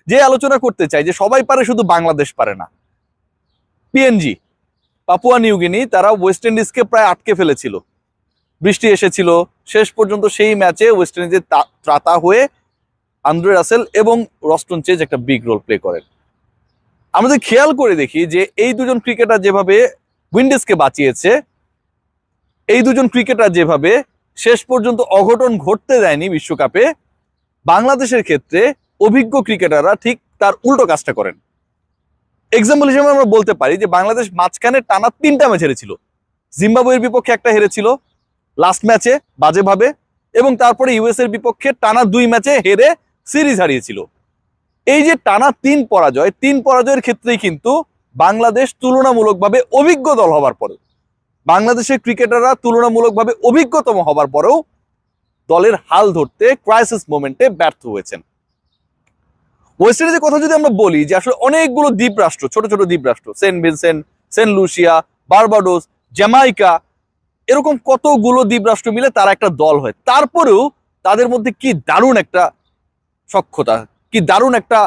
যে আলোচনা করতে চাই যে সবাই পারে শুধু বাংলাদেশ পারে না। পিএনজি, পাপুয়া নিউগিনি, তারা ওয়েস্ট ইন্ডিজকে প্রায় আটকে ফেলেছিল, বৃষ্টি এসেছিল, শেষ পর্যন্ত সেই ম্যাচে ওয়েস্ট ইন্ডিজের ত্রাতা হয়ে আন্দ্রে রাসেল এবং রস্টন চেজ একটা বিগ রোল প্লে করেন। আমাদের খেয়াল করে দেখি যে এই দুজন ক্রিকেটার যেভাবে উইন্ডিজকে বাঁচিয়েছে, এই দুজন ক্রিকেটার যেভাবে শেষ পর্যন্ত অঘটন ঘটতে দেয়নি বিশ্বকাপে, বাংলাদেশের ক্ষেত্রে অভিজ্ঞ ক্রিকেটাররা ঠিক তার উল্টো কাজটা করেন। এক্সাম্পল হিসেবে আমরা বলতে পারি যে বাংলাদেশ মাঝখানে টানা 3টা ম্যাচ হেরেছিল। জিম্বাবুয়ের বিপক্ষে একটা হেরেছিল লাস্ট ম্যাচে বাজেভাবে, এবং তারপরে ইউএস এর বিপক্ষে টানা 2 ম্যাচে হেরে সিরিজ হারিয়েছিল। এই যে টানা 3 পরাজয়, 3 পরাজয়ের ক্ষেত্রেই কিন্তু বাংলাদেশ তুলনামূলকভাবে অভিজ্ঞ দল হবার পরেও, বাংলাদেশের ক্রিকেটাররা তুলনামূলকভাবে অভিজ্ঞতম হবার পরেও দলের হাল ধরতে ক্রাইসিস মোমেন্টে ব্যর্থ হয়েছেন। ওয়েস্ট ইন্ডিজের কথা যদি আমরা বলি যে আসলে অনেকগুলো দ্বীপ রাষ্ট্র, ছোট ছোট দ্বীপ রাষ্ট্র, Saint Vincent, Saint Lucia, Barbados, Jamaica, এরকম কতগুলো দ্বীপ রাষ্ট্র মিলে তারা একটা দল হয়। তারপরেও তাদের মধ্যে কি দারুণ একটা সখ্যতা, কি দারুণ একটা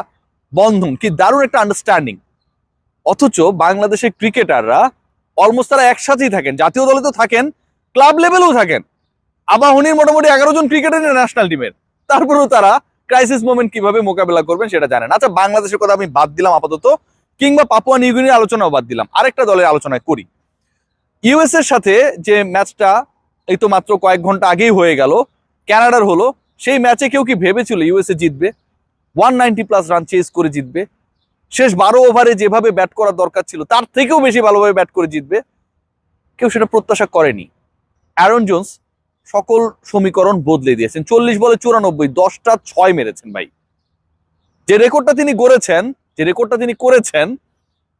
বন্ধন, কি দারুণ একটা আন্ডারস্ট্যান্ডিং। অথচ বাংলাদেশের ক্রিকেটাররা অলমোস্ট তারা একসাথেই থাকেন, জাতীয় দলে তো থাকেন, ক্লাব লেভেলেও থাকেন। আবাহনীর মোটামুটি 11 জন ক্রিকেটার ন্যাশনাল টিমের, তারপরেও তারা ক্রাইসিস মোমেন্ট কিভাবে মোকাবেলা করবেন সেটা জানেন। আচ্ছা, বাংলাদেশের কথা আমি বাদ দিলাম আপাতত, কিংবা পাপুয়া নিউগিনির আলোচনাও বাদ দিলাম, আরেকটা দলের আলোচনা করি। ইউএস এর সাথে যে ম্যাচটা এই তো মাত্র কয়েক ঘন্টা আগেই হয়ে গেল, কানাডার হলো, সেই ম্যাচে কেউ কি ভেবেছিল ইউএসএ জিতবে? 190+ রান চেজ করে জিতবে, শেষ 12 ওভারে যেভাবে ব্যাট করার দরকার ছিল তার থেকেও বেশি ভালোভাবে ব্যাট করে জিতবে? কেউ সেটা প্রত্যাশা করেনি। অ্যারন জোন্স সকল সমীকরণ বদলে দিয়েছেন। 40 বলে 94, 10টা 6 মেরেছেন ভাই। যে রেকর্ডটা তিনি গড়েছেন, যে রেকর্ডটা তিনি করেছেন,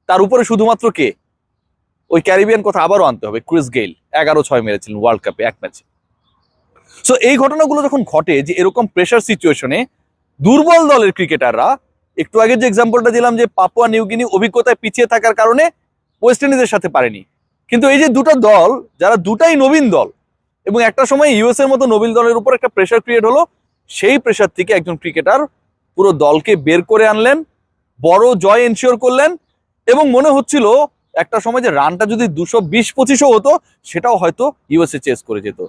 তার উপরে শুধুমাত্র কে? ওই ক্যারিবিয়ান কথা আবারও আনতে হবে, ক্রিস গেইল 11-6 মেরেছিলেন ওয়ার্ল্ড কাপে এক ম্যাচে। সো এই ঘটনাগুলো যখন ঘটে, যে এরকম প্রেশার সিচুয়েশনে দুর্বল দলের ক্রিকেটাররা, একটু আগে যে এক্সাম্পলটা দিলাম যে পাপুয়া নিউগিনি অভিজ্ঞতায় পিছিয়ে থাকার কারণে ওয়েস্ট ইন্ডিজের সাথে পারেনি, কিন্তু এই যে দুটো দল, যারা দুটাই নবীন দল, এবং একটা সময় ইউএস এর মতো নবীন দলের উপর একটা প্রেশার ক্রিয়েট হলো, সেই প্রেশার থেকে একজন ক্রিকেটার পুরো দলকে বের করে আনলেন, বড় জয় এনশিওর করলেন, এবং মনে হচ্ছিল একটা সময় যে রানটা যদি 220-25ও হতো সেটাও হয়তো ইউএসএ চেস করে যেত।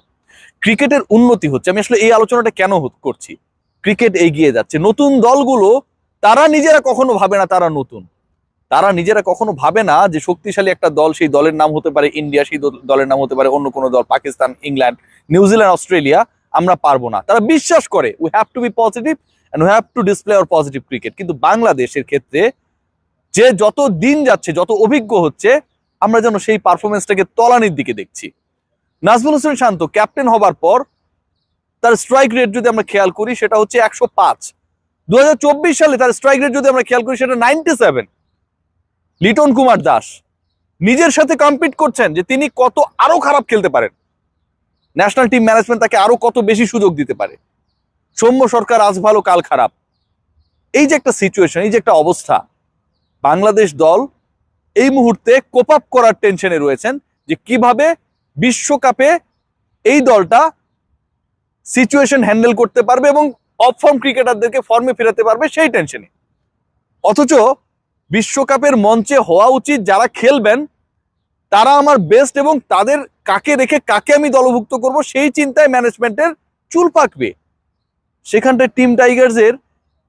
ক্রিকেটের উন্নতি হচ্ছে। আমি আসলে এই আলোচনাটা কেন করছি? ক্রিকেট এগিয়ে যাচ্ছে, নতুন দলগুলো তারা নিজেরা কখনো ভাবে না তারা নতুন, তারা নিজেরা কখনো ভাবে না যে শক্তিশালী একটা দল, সেই দলের নাম হতে পারে ইন্ডিয়া, সেই দলের নাম হতে পারে অন্য কোনো দল, পাকিস্তান, ইংল্যান্ড, নিউজিল্যান্ড, অস্ট্রেলিয়া, আমরা পারবো না। তারা বিশ্বাস করে we have to be positive and we have to display our positive cricket. কিন্তু বাংলাদেশের ক্ষেত্রে যে যত দিন যাচ্ছে, যত অভিজ্ঞ হচ্ছে, আমরা যেন সেই পারফরমেন্সটাকে তলানির দিকে দেখছি। নাজমুল হোসেন শান্ত ক্যাপ্টেন হবার পর তার স্ট্রাইক রেট যদি আমরা খেয়াল করি সেটা হচ্ছে 105। 2024 সালে তার স্ট্রাইক রেট যদি আমরা খেয়াল করি সেটা 97। লিটন কুমার দাস নিজের সাথে কম্পিট করছেন যে তিনি কত আরো খারাপ খেলতে পারেন, ন্যাশনাল টিম ম্যানেজমেন্ট তাকে আরো কত বেশি সুযোগ দিতে পারে। সৌম্য সরকার আজ ভালো কাল খারাপ। এই যে একটা সিচুয়েশন, এই যে একটা অবস্থা, বাংলাদেশ দল এই মুহূর্তে কোপ আপ করার টেনশনে রয়েছেন যে কিভাবে বিশ্বকাপে এই দলটা সিচুয়েশন হ্যান্ডেল করতে পারবে এবং অফ ফর্ম ক্রিকেটারদেরকে ফর্মে ফেরাতে পারবে, সেই টেনশনে। অথচ বিশ্বকাপের মঞ্চে হওয়া উচিত যারা খেলবেন তারা আমার বেস্ট, এবং তাদের কাকে রেখে কাকে আমি দলভুক্ত করব সেই চিন্তায় ম্যানেজমেন্টের চুল পাকবে। সেখানটায় টিম টাইগার্সের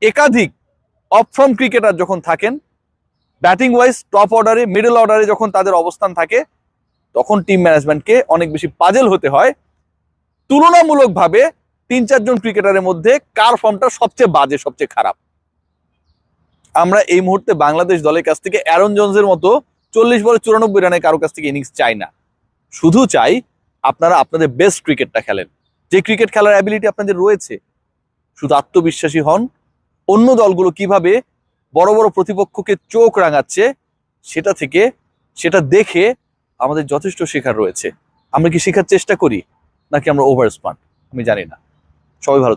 একাধিক অফ ফর্ম ক্রিকেটার যখন থাকেন, ব্যাটিং ওয়াইজ টপ অর্ডারে, মিডল অর্ডারে যখন তাদের অবস্থান থাকে, তখন টিম ম্যানেজমেন্টকে অনেক বেশি পাজেল হতে হয় তুলনামূলকভাবে 3-4 জন ক্রিকেটারের মধ্যে কার ফর্মটা সবচেয়ে বাজে, সবচেয়ে খারাপ। আমরা এই মুহূর্তে বাংলাদেশ দলের কাছ থেকে অ্যারন জোন্সের মতো 40 বলে 94 রানের কারো কাছ থেকে ইনিংস চাই না, শুধু চাই আপনারা আপনাদের বেস্ট ক্রিকেটটা খেলেন, যে ক্রিকেট খেলার অ্যাবিলিটি আপনাদের রয়েছে। শুধু আত্মবিশ্বাসী হন। অন্য দলগুলো কিভাবে বড় বড় প্রতিপক্ষকে চোখ রাঙাচ্ছে সেটা দেখে আমাদের যথেষ্ট শেখার রয়েছে। আমরা কি শেখার চেষ্টা করি নাকি আমরা ওভার স্মার্ট? আমি জানি না। সবাই ভালো